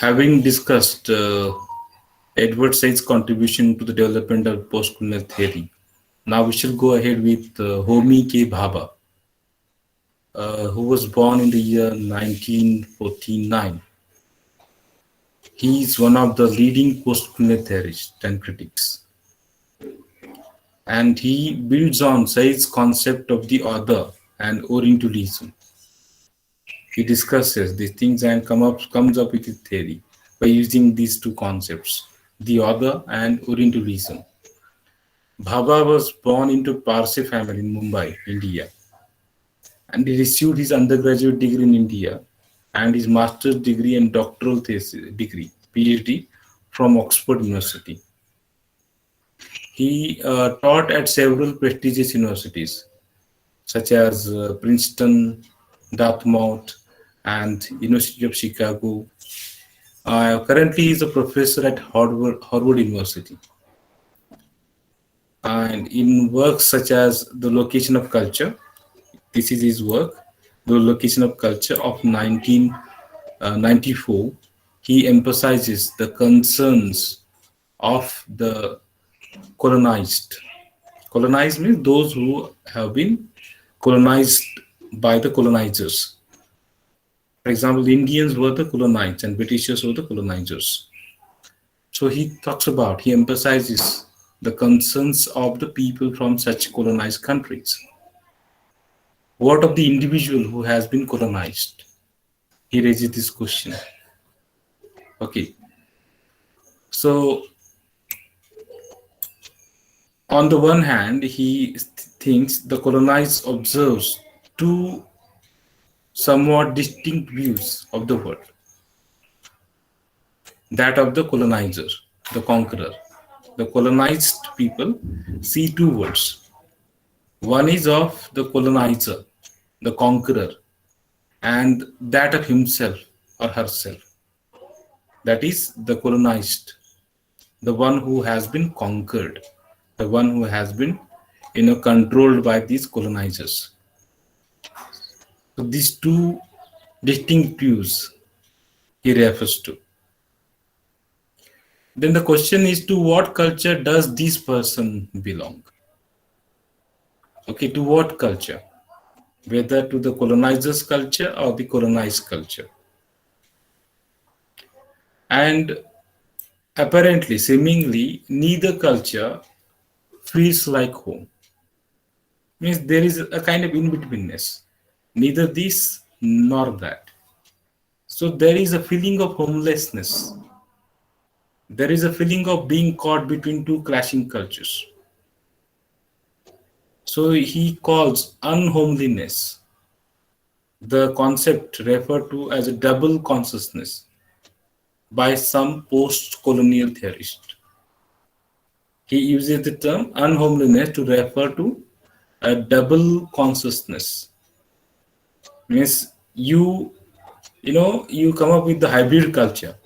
Having discussed Edward Said's contribution to the development of postcolonial theory, now we shall go ahead with Homi K. Bhabha, who was born in the year 1949. He is one of the leading postcolonial theorists and critics, and he builds on Said's concept of the other and Orientalism. He discusses these things and comes up with a theory by using these two concepts, the other and Orientalism. Bhabha was born into Parsi family in Mumbai, India, and he received his undergraduate degree in India and his master's degree and doctoral thesis degree, PhD, from Oxford University. He taught at several prestigious universities such as Princeton, Dartmouth, and University of Chicago. Currently, he is a professor at Harvard University. And in works such as The Location of Culture, this is his work, The Location of Culture of 1994, he emphasizes the concerns of the colonized. Colonized means those who have been colonized by the colonizers. For example, the Indians were the colonized and Britishers were the colonizers. So he emphasizes the concerns of the people from such colonized countries. What of the individual who has been colonized? He raises this question. Okay. So, on the one hand, he thinks the colonized observes two somewhat distinct views of the world, that of the colonizer, the conqueror. The colonized people see two worlds. One is of the colonizer, the conqueror, and that of himself or herself. That is the colonized, the one who has been conquered, the one who has been controlled by these colonizers. So these two distinct views he refers to. Then the question is, to what culture does this person belong? Okay, to what culture? Whether to the colonizer's culture or the colonized culture. And apparently, seemingly, neither culture feels like home. Means there is a kind of in-betweenness, neither this nor that. So there is a feeling of homelessness. There is a feeling of being caught between two clashing cultures. So he calls unhomeliness the concept referred to as a double consciousness by some post-colonial theorist. He uses the term unhomeliness to refer to a double consciousness. Means you come up with the hybrid culture.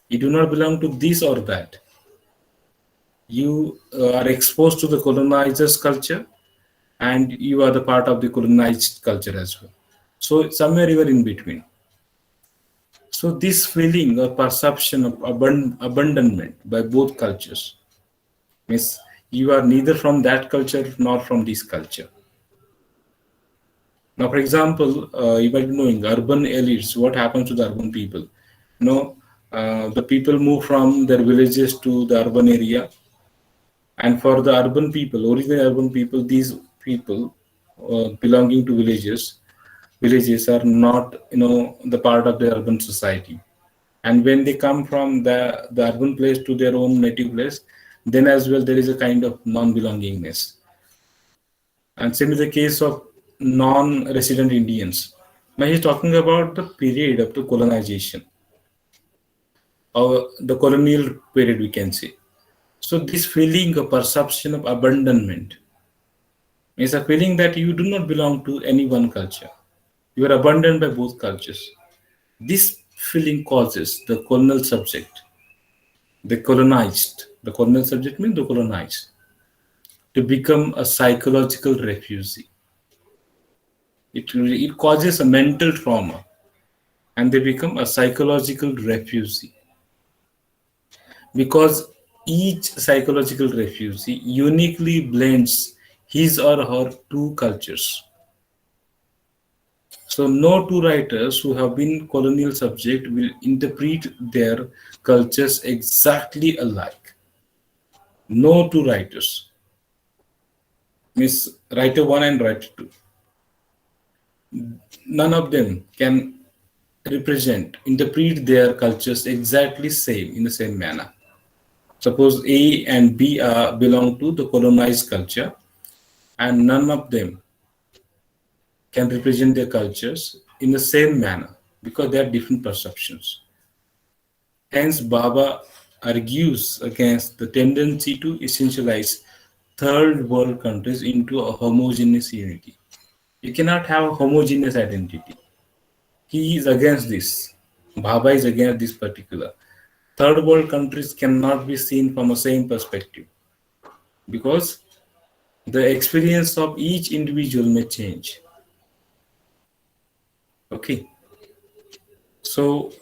You do not belong to this or that. You are exposed to the colonizer's culture and you are the part of the colonized culture as well. So somewhere you are in between. So this feeling or perception of abandonment by both cultures means you are neither from that culture nor from this culture. Now, for example, you might be knowing urban elites, what happens to the urban people? The people move from their villages to the urban area. And for the urban people, original urban people, these people belonging to villages are not, the part of the urban society. And when they come from the urban place to their own native place, then as well there is a kind of non-belongingness. And same is the case of non-resident Indians. Now he's talking about the period of the colonization or the colonial period, we can say. So this feeling of perception of abandonment is a feeling that you do not belong to any one culture. You are abandoned by both cultures. This feeling causes the colonial subject, the colonized. The colonial subject means the colonized, to become a psychological refugee. It causes a mental trauma and they become a psychological refugee, because each psychological refugee uniquely blends his or her two cultures. So, no two writers who have been colonial subject will interpret their cultures exactly alike. No two writers, means writer one and writer two. None of them can interpret their cultures exactly same in the same manner. Suppose A and B belong to the colonized culture, and none of them can represent their cultures in the same manner because they have different perceptions. Hence, Baba argues against the tendency to essentialize third world countries into a homogeneous unity. You cannot have a homogeneous identity. He is against this. Baba is against this particular. Third world countries cannot be seen from the same perspective because the experience of each individual may change. Okay, so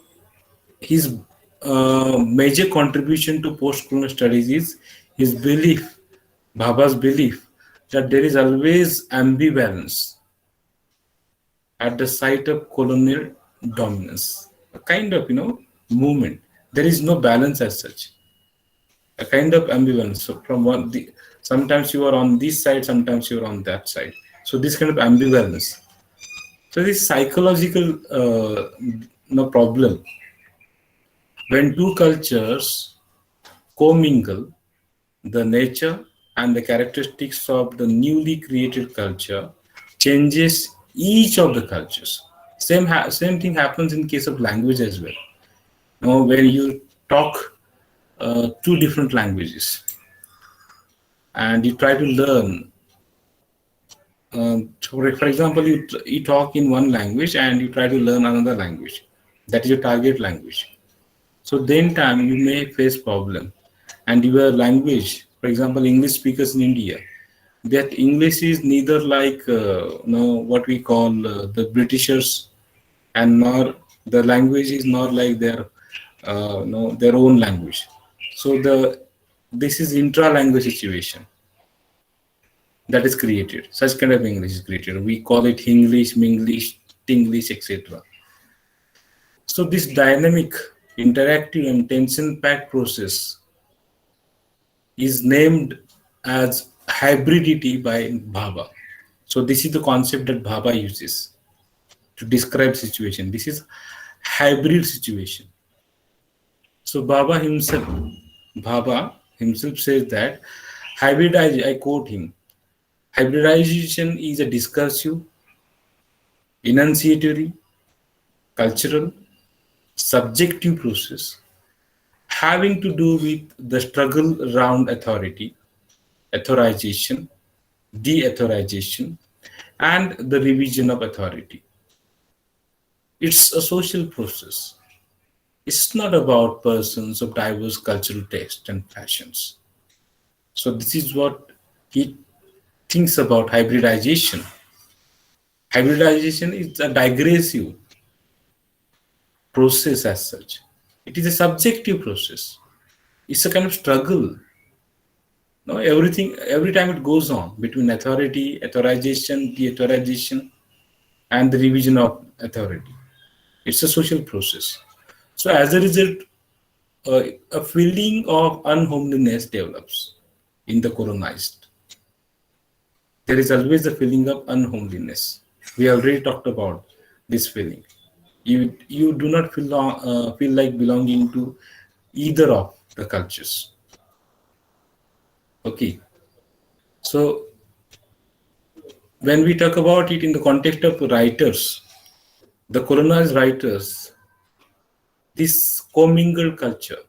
his major contribution to post-colonial studies is his belief, Bhaba's belief, that there is always ambivalence at the site of colonial dominance, a kind of movement. There is no balance as such, a kind of ambivalence. So from sometimes you are on this side, sometimes you are on that side. So this kind of ambivalence. So this psychological problem when two cultures commingle, the nature and the characteristics of the newly created culture changes each of the cultures. Same thing happens in case of language as well. When you talk two different languages and you try to learn, for example, you talk in one language and you try to learn another language. That is your target language. So then time you may face problem, and your language, for example, English speakers in India, that English is neither like what we call the Britishers, and nor the language is not like their their own language. So this is intra-language situation that is created. Such kind of English is created. We call it English, Minglish, Tinglish, etc. So this dynamic, interactive, and tension-packed process is named as hybridity by Bhabha. So this is the concept that Bhabha uses to describe situation. This is hybrid situation. So Bhabha himself says that I quote him, hybridization is a discursive, enunciatory, cultural, subjective process having to do with the struggle around authority, authorization, deauthorization, and the revision of authority. It's a social process. It's not about persons of diverse cultural tastes and fashions. So this is what he thinks about hybridization. Hybridization is a digressive process as such. It is a subjective process. It's a kind of struggle. No, everything every time it goes on between authority, authorization, deauthorization, and the revision of authority. It's a social process. So as a result, a feeling of unhomeliness develops in the colonized. There is always a feeling of unhomeliness. We already talked about this feeling. You do not feel like belonging to either of the cultures. Okay, so when we talk about it in the context of writers, the colonized writers, this commingled culture,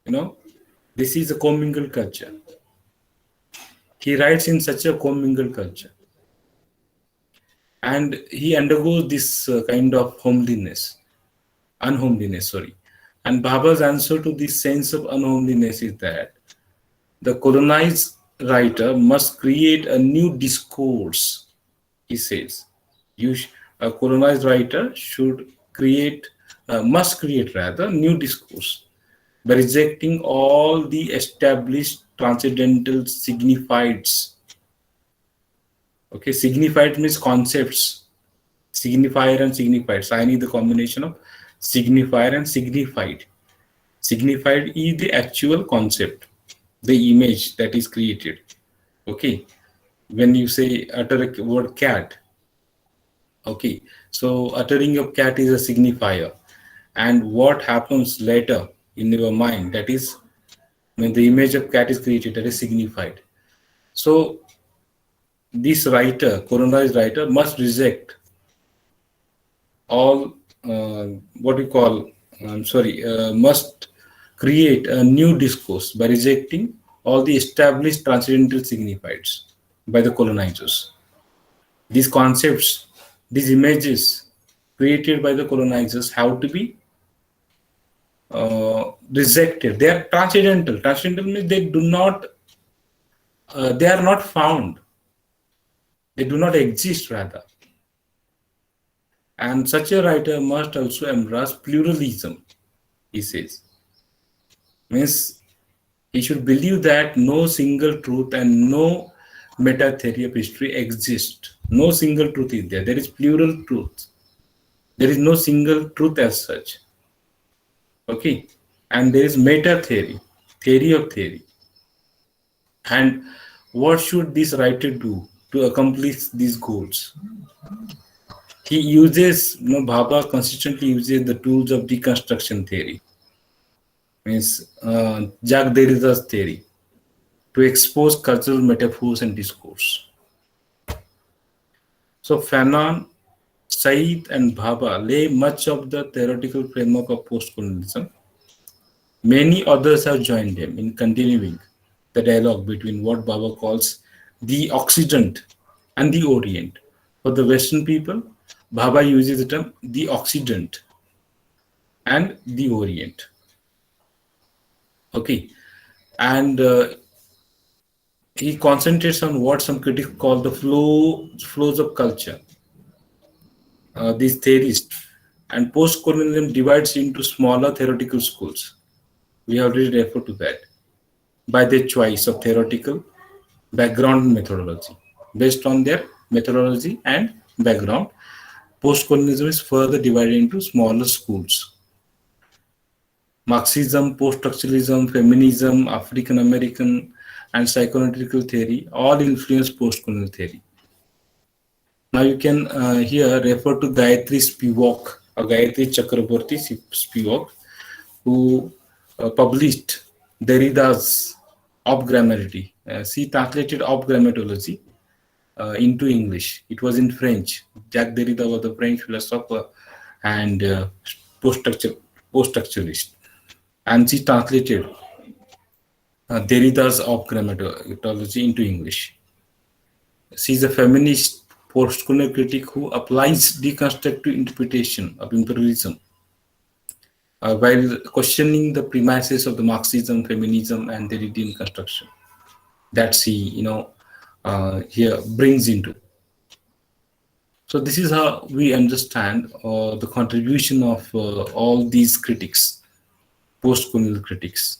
you know, this is a commingled culture. He writes in such a commingled culture, and he undergoes this kind of unhomeliness, sorry. And Baba's answer to this sense of unhomeliness is that the colonized writer must create a new discourse, he says. You a colonized writer must create rather new discourse by rejecting all the established transcendental signifieds. Okay, signified means concepts, signifier and signified. So I need the combination of signifier and signified. Signified is the actual concept, the image that is created. Okay, when you say utter a word cat, okay, so uttering of cat is a signifier, and what happens later in your mind, that is when the image of cat is created, that is signified. So this writer, colonized writer, must reject all what we call, I'm sorry, must create a new discourse by rejecting all the established transcendental signifieds by the colonizers. These concepts, these images created by the colonizers have to be rejected. They are transcendental. Transcendental means they are not found. They do not exist rather. And such a writer must also embrace pluralism, he says. Means he should believe that no single truth and no meta theory of history exists. No single truth is there. There is plural truth. There is no single truth as such. Okay. And there is meta theory, theory of theory. And what should this writer do to accomplish these goals? He uses, Bhabha consistently uses the tools of deconstruction theory, means Jacques Derrida's theory, to expose cultural metaphors and discourse. So Fanon, Said, and Bhabha lay much of the theoretical framework of post-colonialism. Many others have joined them in continuing the dialogue between what Bhabha calls the Occident and the Orient. For the Western people, Bhabha uses the term the Occident and the Orient. Okay, and he concentrates on what some critics call the flows of culture. These theorists and post-colonialism divides into smaller theoretical schools. We have already referred to that by their choice of theoretical background and methodology. Based on their methodology and background, post-colonialism is further divided into smaller schools. Marxism, post-structuralism, feminism, African American, and psychoanalytical theory all influence post-colonial theory. Now you can here refer to Gayatri Spivak or Gayatri Chakraborty Spivak, who published Derrida's Of Grammarity. She translated Of Grammatology into English. It was in French. Jacques Derrida was a French philosopher and post-structuralist. And she translated Derrida's Of Grammatology into English. She is a feminist post-colonial critic who applies deconstructive interpretation of imperialism while questioning the premises of the Marxism, feminism, and Derridian construction that she, here brings into. So this is how we understand the contribution of all these critics, post-colonial critics.